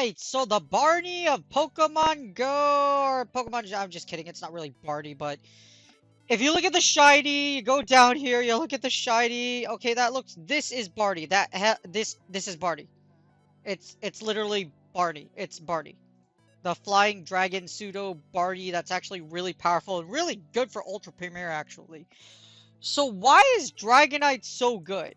Alright, so the Barney of Pokemon Go, or Pokemon, I'm just kidding, it's not really Barney, but if you look at the shiny, you go down here, you look at the shiny, okay, this is Barney, this is Barney. It's literally Barney, it's Barney. The Flying Dragon Pseudo Barney that's actually really powerful and really good for Ultra Premier, actually. So why is Dragonite so good?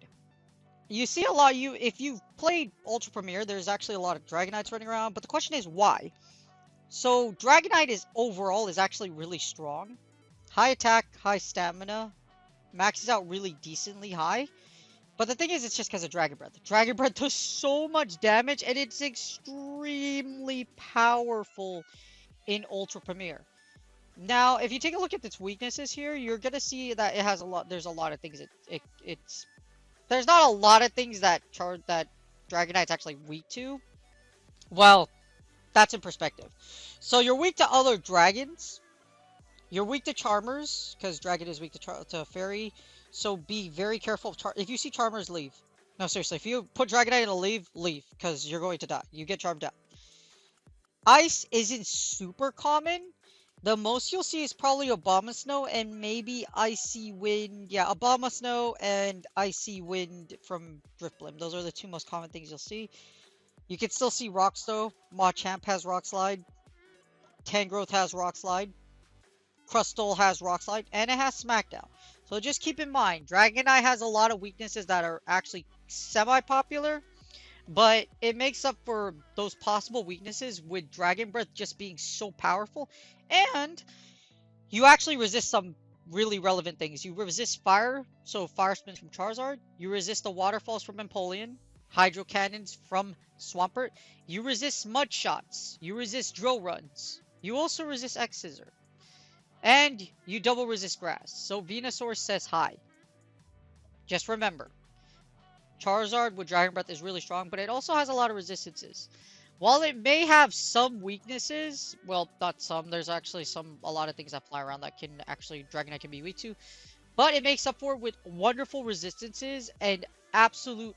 You see a lot, if you've played Ultra Premier, there's actually a lot of Dragonites running around, but the question is why? So Dragonite is actually really strong. High attack, high stamina, maxes out really decently high. But the thing is, it's just because of Dragon Breath. Dragon Breath does so much damage, and it's extremely powerful in Ultra Premier. Now, if you take a look at its weaknesses here, you're gonna see that it has there's a lot of things there's not a lot of things that Dragonite's actually weak to. Well, that's in perspective. So you're weak to other dragons. You're weak to Charmers, because Dragon is weak to Fairy. So be very careful. If you see Charmers, leave. No, seriously. If you put Dragonite in a leave, because you're going to die. You get charmed out. Ice isn't super common. The most you'll see is probably Abomasnow and maybe Icy Wind. Yeah, Abomasnow and Icy Wind from Drifblim. Those are the two most common things you'll see. You can still see Rocks though. Machamp has Rock Slide. Tangrowth has Rock Slide. Crustle has Rock Slide. And it has Smackdown. So just keep in mind, Dragonite has a lot of weaknesses that are actually semi-popular. But it makes up for those possible weaknesses with Dragon Breath just being so powerful. And you actually resist some really relevant things. You resist fire, so Fire Spins from Charizard. You resist the Waterfalls from Empoleon. Hydro Cannons from Swampert. You resist Mud Shots. You resist Drill Runs. You also resist X-Scissor. And you double resist Grass. So Venusaur says hi. Just remember. Charizard with Dragon Breath is really strong, but it also has a lot of resistances. While it may have some weaknesses, well, not some, there's actually a lot of things that fly around that Dragonite can be weak to, but it makes up for it with wonderful resistances and absolute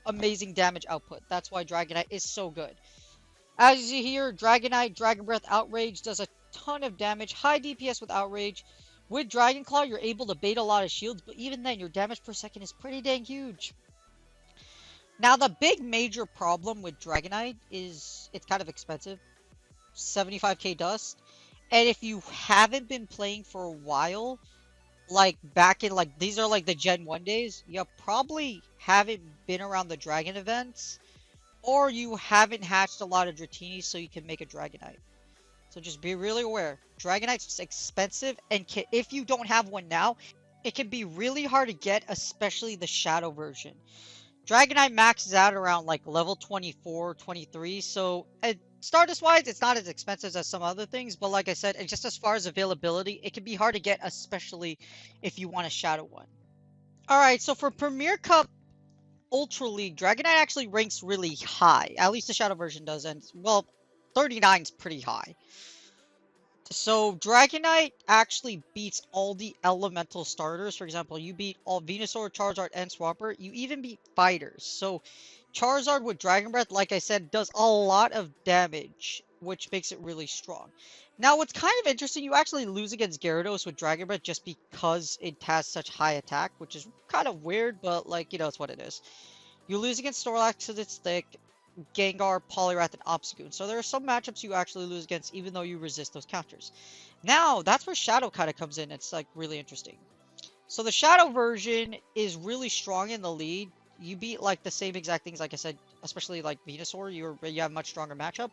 amazing damage output. That's why Dragonite is so good. As you hear, Dragonite, Dragon Breath, Outrage does a ton of damage, high DPS with Outrage. With Dragon Claw, you're able to bait a lot of shields, but even then, your damage per second is pretty dang huge. Now, the big major problem with Dragonite is it's kind of expensive. 75k dust. And if you haven't been playing for a while, like back in, these are like the Gen 1 days, you probably haven't been around the Dragon events, or you haven't hatched a lot of Dratini so you can make a Dragonite. So just be really aware. Dragonite's expensive, and if you don't have one now, it can be really hard to get, especially the Shadow version. Dragonite maxes out around like level 24, 23, so Stardust-wise, it's not as expensive as some other things, but like I said, just as far as availability, it can be hard to get, especially if you want a Shadow one. Alright, so for Premier Cup Ultra League, Dragonite actually ranks really high. At least the Shadow version does, and, well, 39 is pretty high. So Dragonite actually beats all the elemental starters. For example, you beat all Venusaur, Charizard, and Swampert. You even beat fighters. So Charizard with Dragon Breath, like I said, does a lot of damage, which makes it really strong. Now, what's kind of interesting, you actually lose against Gyarados with Dragon Breath just because it has such high attack, which is kind of weird, but, like, you know, it's what it is. You lose against Snorlax because it's thick, Gengar, Poliwrath, and Obstagoon. So there are some matchups you actually lose against even though you resist those counters. Now, that's where Shadow kind of comes in. It's like really interesting. So the Shadow version is really strong in the lead. You beat like the same exact things like I said, especially like Venusaur, you have a much stronger matchup.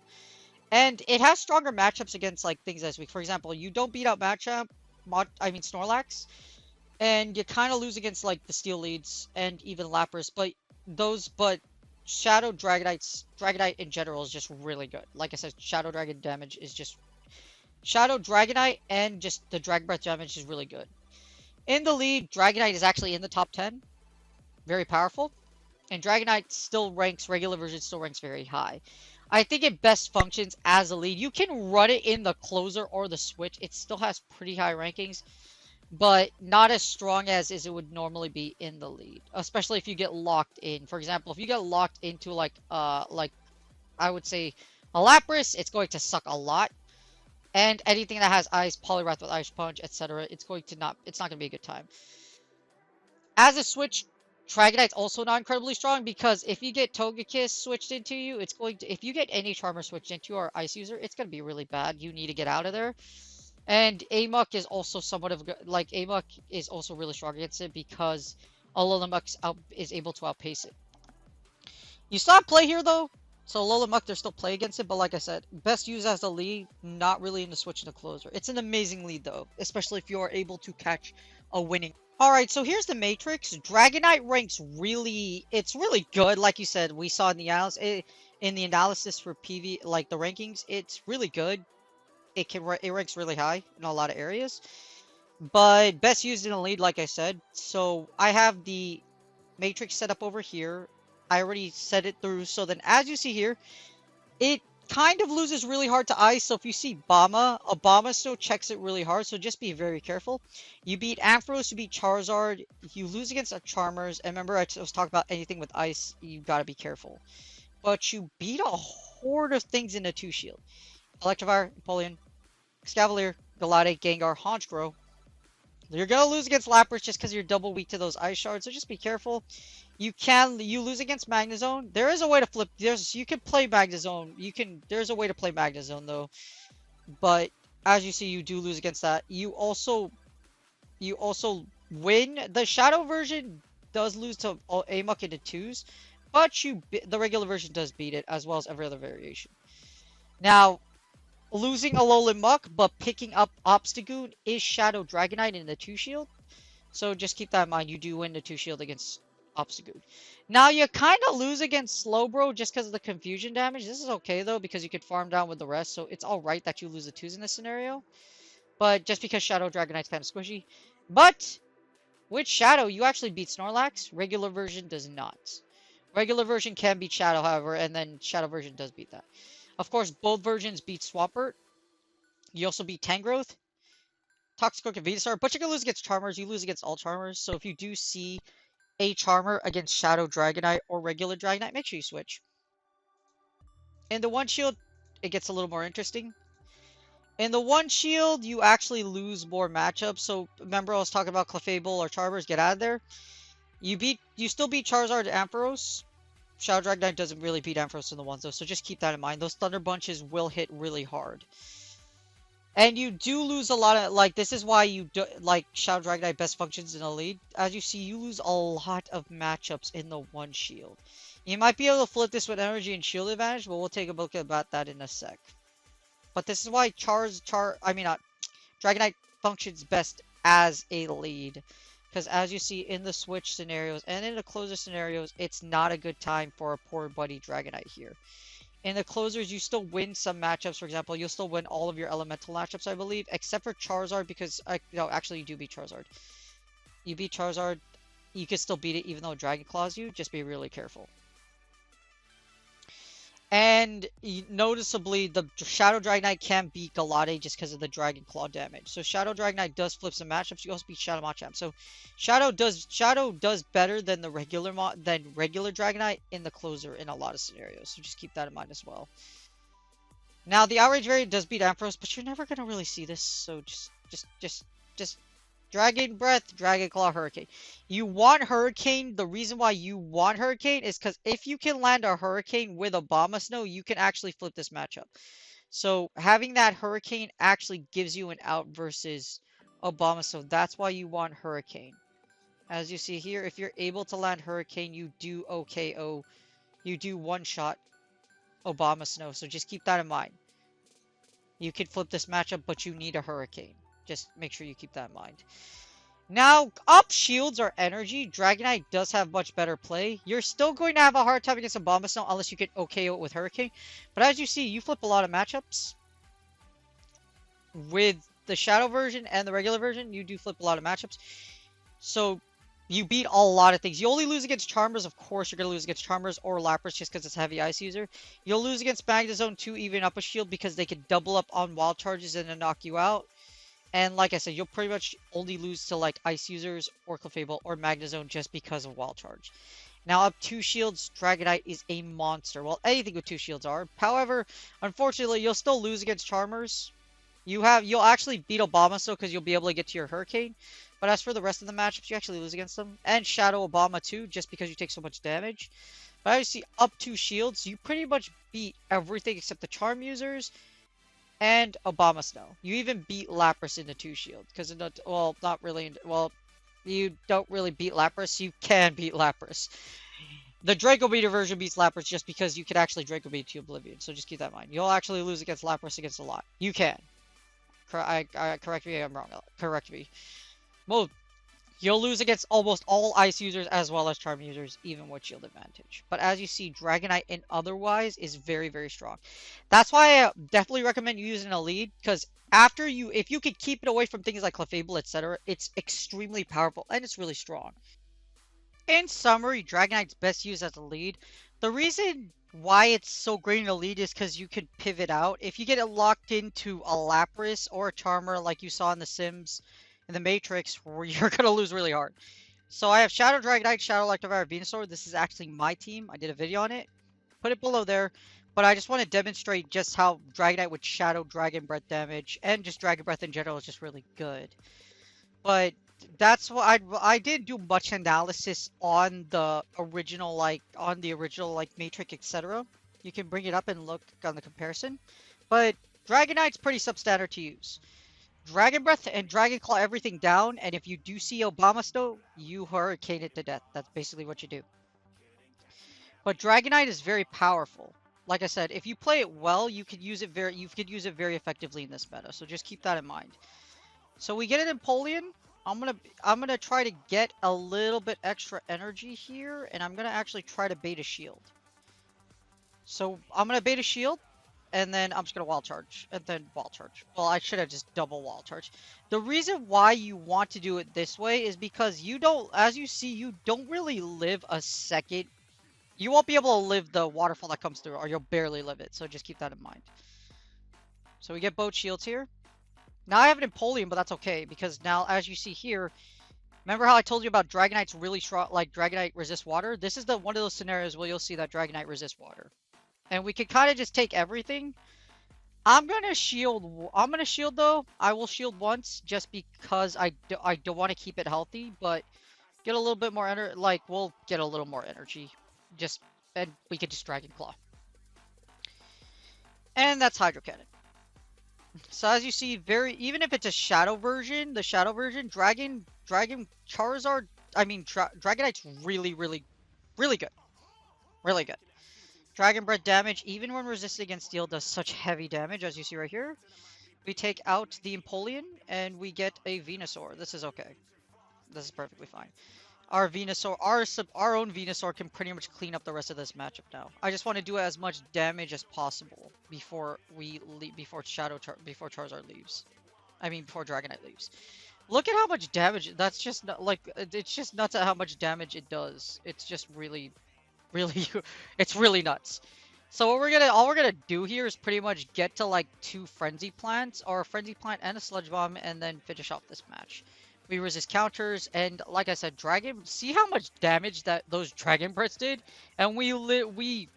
And it has stronger matchups against like things as weak. For example, you don't beat out Snorlax, and you kind of lose against like the Steel Leads and even Lapras, but Shadow Dragonite in general is just really good. Like I said, Shadow Dragon damage is just... Shadow Dragonite and just the Dragon Breath damage is really good. In the lead, Dragonite is actually in the top 10. Very powerful. And Dragonite still ranks, regular version still ranks very high. I think it best functions as a lead. You can run it in the closer or the switch. It still has pretty high rankings, but not as strong as it would normally be in the lead, especially if you get locked in. For example, if you get locked into like I would say a Lapras, it's going to suck a lot. And anything that has Ice, Poliwrath with Ice Punch, etc., it's not going to be a good time. As a switch, Dragonite's also not incredibly strong because if you get Togekiss switched into you, it's going to, if you get any Charmer switched into your Ice user, it's going to be really bad. You need to get out of there. And Amok is also somewhat of like Amok is also really strong against it because Alolan is able to outpace it. You still have play here though, so Alolan there's still play against it. But like I said, best used as a lead, not really in the switch to closer. It's an amazing lead though, especially if you are able to catch a winning. Alright, so here's the Matrix. Dragonite ranks really, it's really good. Like you said, we saw in the analysis for PV, like the rankings, it's really good. It ranks really high in a lot of areas. But best used in a lead, like I said. So I have the Matrix set up over here. I already set it through. So then as you see here, it kind of loses really hard to Ice. So if you see Obama still checks it really hard. So just be very careful. You beat Ampharos, you beat Charizard. You lose against a Charmers. And remember, I was talking about anything with Ice. You gotta be careful. But you beat a horde of things in a 2-shield. Electivire, Napoleon, Escavalier, Galate, Gengar, Honchkrow. You're gonna lose against Lapras just because you're double weak to those Ice Shards. So just be careful. You lose against Magnezone. There is a way to flip. You can play Magnezone. There's a way to play Magnezone though. But as you see, you do lose against that. You also win. The Shadow version does lose to Amok into 2s, but the regular version does beat it as well as every other variation. Now, losing Alolan Muck but picking up Obstagoon is Shadow Dragonite in the 2-shield. So just keep that in mind. You do win the 2-shield against Obstagoon. Now you kind of lose against Slowbro just because of the confusion damage. This is okay though because you could farm down with the rest, so it's alright that you lose the 2s in this scenario. But just because Shadow Dragonite's kind of squishy. But with Shadow, you actually beat Snorlax. Regular version does not. Regular version can beat Shadow, however, and then Shadow version does beat that. Of course, both versions beat Swampert. You also beat Tangrowth, Toxicroak, and Venusaur. But you're going to lose against Charmers. You lose against all Charmers. So if you do see a Charmer against Shadow Dragonite or regular Dragonite, make sure you switch. In the 1-shield, it gets a little more interesting. In the 1-shield, you actually lose more matchups. So remember I was talking about Clefable or Charmers, get out of there. You still beat Charizard and Ampharos. Shadow Dragonite doesn't really beat Ampharos in the 1s though, so just keep that in mind. Those Thunder Bunches will hit really hard. And you do lose a lot of, like, this is why Shadow Dragonite best functions in a lead. As you see, you lose a lot of matchups in the 1-shield. You might be able to flip this with energy and shield advantage, but we'll take a look about that in a sec. But this is why Dragonite functions best as a lead. Because as you see in the switch scenarios and in the closer scenarios, it's not a good time for a poor buddy Dragonite here. In the closers, you still win some matchups. For example, you'll still win all of your elemental matchups, I believe, except for Charizard because, no, actually you do beat Charizard. You beat Charizard, you can still beat it even though Dragon Claws you. Just be really careful. And noticeably, the Shadow Dragonite can beat Galate just because of the Dragon Claw damage. So Shadow Dragonite does flip some matchups. You also beat Shadow Machamp. So Shadow does better than the regular Dragonite in the closer in a lot of scenarios. So just keep that in mind as well. Now the Outrage variant does beat Ampharos, but you're never gonna really see this. So just Dragon Breath, Dragon Claw, Hurricane. You want Hurricane. The reason why you want Hurricane is because if you can land a Hurricane with Abomasnow, you can actually flip this matchup. So having that Hurricane actually gives you an out versus Abomasnow. That's why you want Hurricane. As you see here, if you're able to land Hurricane, you do OKO. You do one-shot Abomasnow. So just keep that in mind. You can flip this matchup, but you need a Hurricane. Just make sure you keep that in mind. Now, up shields or energy, Dragonite does have much better play. You're still going to have a hard time against Abomasnow unless you can OKO it with Hurricane. But as you see, you flip a lot of matchups. With the Shadow version and the regular version, you do flip a lot of matchups. So, you beat a lot of things. You only lose against Charmers, of course. You're going to lose against Charmers or Lapras just because it's a heavy ice user. You'll lose against Magnezone to even up a shield because they can double up on wild charges and then knock you out. And like I said, you'll pretty much only lose to like Ice users or Clefable or Magnezone just because of Wild Charge. Now up 2 shields, Dragonite is a monster. Well, anything with 2 shields are. However, unfortunately, you'll still lose against Charmers. You'll actually beat Obama still because you'll be able to get to your Hurricane. But as for the rest of the matchups, you actually lose against them. And Shadow Obama too, just because you take so much damage. But as you see, up 2 shields, you pretty much beat everything except the Charm users and Obama Snow. You even beat Lapras into 2 shields. Because, well, not really. Well, you don't really beat Lapras. You can beat Lapras. The Draco Meter version beats Lapras just because you can actually Draco Meter to Oblivion. So just keep that in mind. You'll actually lose against Lapras against a lot. You can. Correct me if I'm wrong. Correct me. Well, you'll lose against almost all Ice users as well as Charm users, even with Shield advantage. But as you see, Dragonite and otherwise is very, very strong. That's why I definitely recommend you using a lead, because if you could keep it away from things like Clefable, etc., it's extremely powerful and it's really strong. In summary, Dragonite's best used as a lead. The reason why it's so great in a lead is because you could pivot out. If you get it locked into a Lapras or a Charmer like you saw in The Sims, in the Matrix, you're going to lose really hard. So I have Shadow Dragonite, Shadow Electivire, Venusaur. This is actually my team. I did a video on it. Put it below there. But I just want to demonstrate just how Dragonite with Shadow Dragon Breath damage and just Dragon Breath in general is just really good. But that's what I did do much analysis on the original Matrix, etc. You can bring it up and look on the comparison. But Dragonite's pretty substandard to use. Dragon Breath and Dragon Claw everything down, and if you do see Obama Snow, you Hurricane it to death. That's basically what you do. But Dragonite is very powerful. Like I said, if you play it well, you could use it very effectively in this meta. So just keep that in mind. So we get an Empoleon. I'm gonna try to get a little bit extra energy here, and I'm gonna actually try to bait a shield. So I'm gonna bait a shield, and then I'm just gonna wall charge, and then wall charge. Well, I should have just double wall charge. The reason why you want to do it this way is because you don't, as you see, you don't really live a second. You won't be able to live the waterfall that comes through, or you'll barely live it. So just keep that in mind. So we get both shields here. Now I have an Empoleon, but that's okay, because now, as you see here, remember how I told you about Dragonite's really strong, like Dragonite resists water? This is one of those scenarios where you'll see that Dragonite resists water. And we can kind of just take everything. I'm gonna shield though. I will shield once, just because I don't want to keep it healthy, but get a little bit more energy, we'll get a little more energy. And we could just Dragon Claw. And that's Hydro Cannon. So as you see, even if it's a Shadow version, Dragonite's really, really, really good. Really good. Dragon Breath damage, even when resisted against steel, does such heavy damage, as you see right here. We take out the Empoleon, and we get a Venusaur. This is okay. This is perfectly fine. Our Venusaur, our own Venusaur can pretty much clean up the rest of this matchup now. I just want to do as much damage as possible before Charizard leaves. Before Dragonite leaves. Look at how much damage. That's just it's just nuts at how much damage it does. It's just really, really, it's really nuts. So all we're gonna do here is pretty much get to 2 Frenzy Plants, or a Frenzy Plant and a Sludge Bomb, and then finish off this match. We resist counters, and like I said, see how much damage that those Dragon Breaths did? And we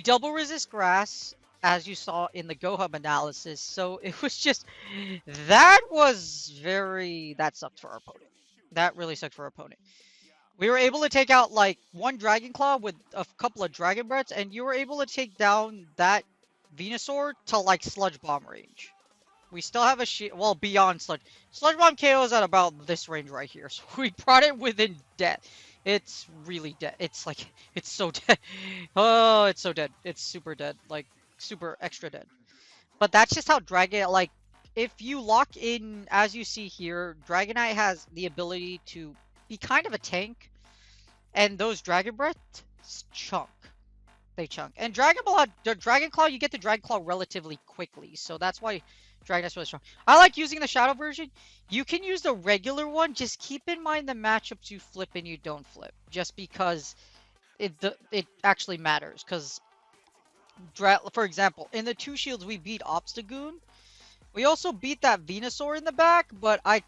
double resist grass, as you saw in the GoHub analysis. So it was just, that sucked for our opponent. That really sucked for our opponent. We were able to take out 1 Dragon Claw with a couple of Dragon Breaths, and you were able to take down that Venusaur to Sludge Bomb range. We still have a shield, well, beyond Sludge. Sludge Bomb KOs at about this range right here. So we brought it within death. It's really dead. It's so dead. Oh, it's so dead. It's super dead. Super extra dead. But that's just how if you lock in, as you see here, Dragonite has the ability to be kind of a tank. And those Dragon Breaths chunk. They chunk. And Dragon Claw, you get the Dragon Claw relatively quickly. So that's why Dragonite's really strong. I like using the Shadow version. You can use the regular one. Just keep in mind the matchups you flip and you don't flip. Just because it actually matters. Because, for example, in the 2 shields we beat Obstagoon. We also beat that Venusaur in the back. But I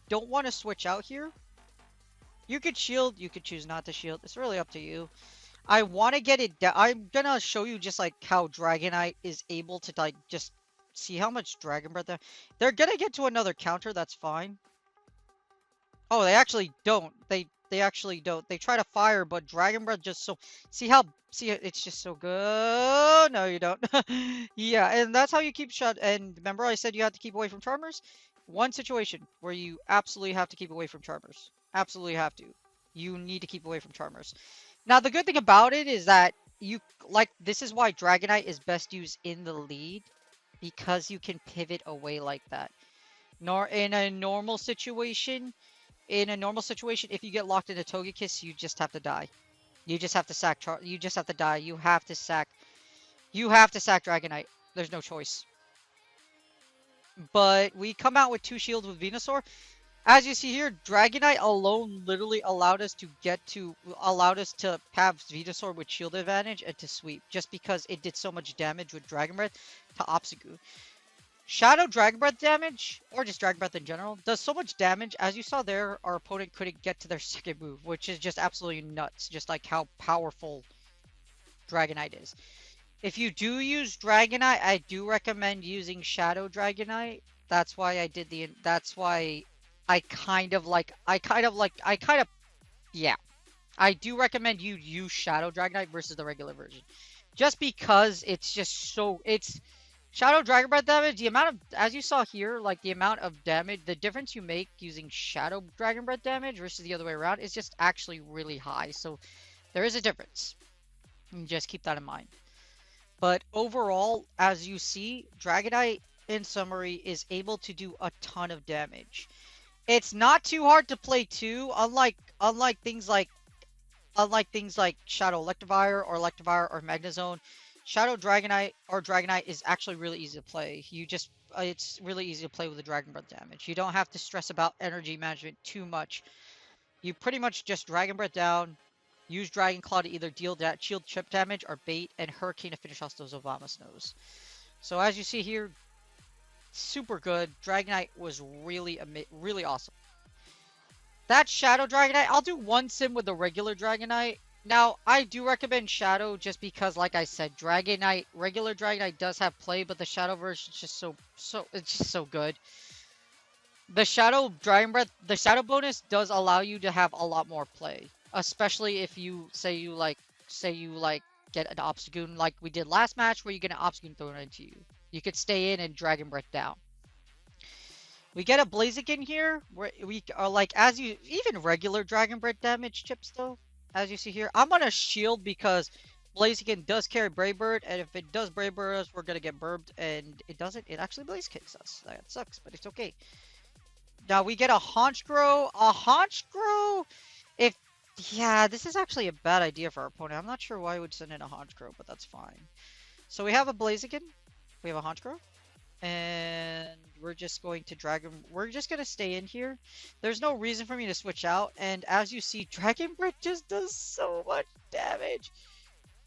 don't want to switch out here. You could shield, you could choose not to shield. It's really up to you. I want to get it down. I'm gonna show you just like how Dragonite is able to like just see how much Dragon Breath they're gonna get to another counter. That's fine. Oh, they actually don't. They actually don't. They try to fire, but Dragon Breath just so see it's just so good. No, you don't. Yeah, and that's how you keep shut. And remember, I said you have to keep away from Charmers. One situation where you absolutely have to keep away from Charmers. Absolutely have to. You need to keep away from Charmers. Now, the good thing about it is that you like this is why Dragonite is best used in the lead because you can pivot away like that. Nor in a normal situation, if you get locked into Togekiss, you just have to die. You just have to you just have to die. You have to sack Dragonite. There's no choice. But we come out with 2 shields with Venusaur. As you see here, Dragonite alone literally allowed us to have Venusaur with shield advantage and to sweep, just because it did so much damage with Dragon Breath to Obstagoon. Shadow Dragon Breath damage, or just Dragon Breath in general, does so much damage. As you saw there, our opponent couldn't get to their second move, which is just absolutely nuts, just like how powerful Dragonite is. If you do use Dragonite, I do recommend using Shadow Dragonite. That's why yeah. I do recommend you use Shadow Dragonite versus the regular version. Just because it's just so, Shadow Dragon Breath damage, the amount of, as you saw here, like the amount of damage, the difference you make using Shadow Dragon Breath damage versus the other way around is just actually really high. So there is a difference. And just keep that in mind. But overall, as you see, Dragonite, in summary, is able to do a ton of damage. It's not too hard to play too, unlike things like Shadow Electivire or Magnezone. Shadow Dragonite or Dragonite is actually really easy to play. It's really easy to play with the Dragon Breath damage. You don't have to stress about energy management too much. You pretty much just Dragon Breath down, use Dragon Claw to either deal that shield chip damage or bait, and Hurricane to finish off those Obama Snows. So as you see here, super good. Dragonite was really awesome. That Shadow Dragonite, I'll do one sim with the regular Dragonite. Now, I do recommend Shadow just because, like I said, regular Dragonite does have play, but the Shadow version is just it's just so good. The Shadow Dragon Breath, the Shadow bonus does allow you to have a lot more play, especially if you say you get an Obstagoon like we did last match, where you get an Obstagoon thrown into you. You could stay in and Dragon Breath down. We get a Blaziken here, where we are like, even regular Dragon Breath damage chips though. As you see here, I'm gonna shield because Blaziken does carry Brave Bird, and if it does Brave Bird us, we're gonna get burbed, and it doesn't. It actually Blazekicks us. That sucks, but it's okay. Now we get a Honchkrow. Yeah, this is actually a bad idea for our opponent. I'm not sure why he would send in a Honchkrow, but that's fine. So we have a Blaziken. We have a Honchkrow. And we're just going to we're just going to stay in here. There's no reason for me to switch out. And as you see, Dragon Breath just does so much damage.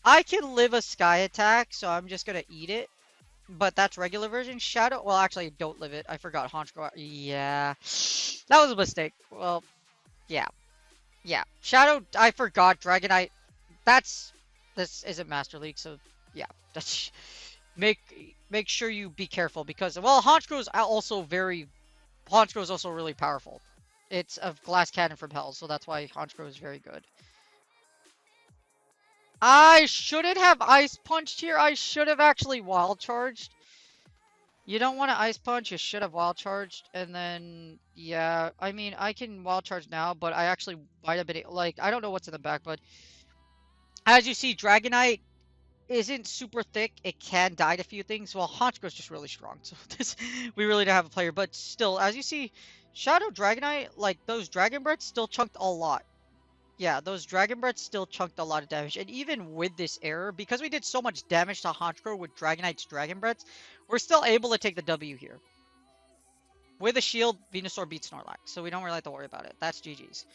I can live a Sky Attack, so I'm just going to eat it. But that's regular version. Shadow, well, actually, don't live it. I forgot Honchkrow. Yeah, that was a mistake. Well, yeah. Yeah. Shadow, I forgot Dragonite. This isn't Master League, so yeah. That's... Make sure you be careful because, well, Honchkrow is also really powerful. It's a glass cannon from hell, so that's why Honchkrow is very good. I shouldn't have Ice Punched here. I should have actually Wild Charged. You don't want to Ice Punch. You should have Wild Charged. And then, yeah, I mean, I can Wild Charge now, but I actually might have been, like, I don't know what's in the back, but as you see, Dragonite isn't super thick. It can die to a few things. Well, Honchkrow's just really strong, so we really don't have a player. But still, as you see, Shadow Dragonite, like those Dragon Breaths still chunked a lot. Yeah, those Dragon Breaths still chunked a lot of damage. And even with this error, because we did so much damage to Honchkrow with Dragonite's Dragon Breaths, we're still able to take the W here. With a shield, Venusaur beats Snorlax, so we don't really have to worry about it. That's GG's.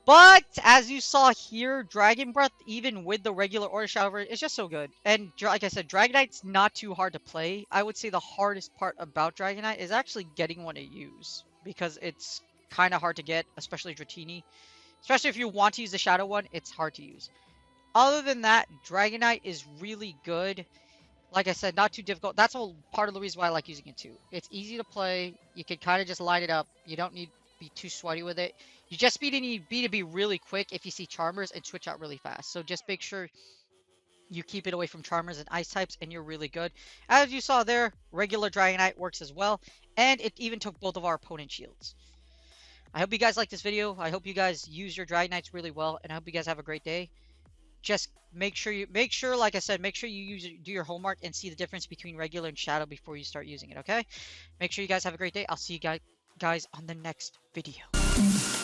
But, as you saw here, Dragon Breath, even with the regular Order Shadow, it's just so good. And, like I said, Dragonite's not too hard to play. I would say the hardest part about Dragonite is actually getting one to use. Because it's kind of hard to get, especially Dratini. Especially if you want to use the Shadow one, it's hard to use. Other than that, Dragonite is really good. Like I said, not too difficult. That's all part of the reason why I like using it too. It's easy to play. You can kind of just line it up. You don't need to be too sweaty with it. You just need to be really quick if you see Charmers and switch out really fast. So just make sure you keep it away from Charmers and Ice types, and you're really good. As you saw there, regular Dragonite works as well, and it even took both of our opponent shields. I hope you guys like this video. I hope you guys use your Dragonites really well, and I hope you guys have a great day. Just make sure, like I said, make sure you do your homework and see the difference between regular and shadow before you start using it, okay? Make sure you guys have a great day. I'll see you guys on the next video.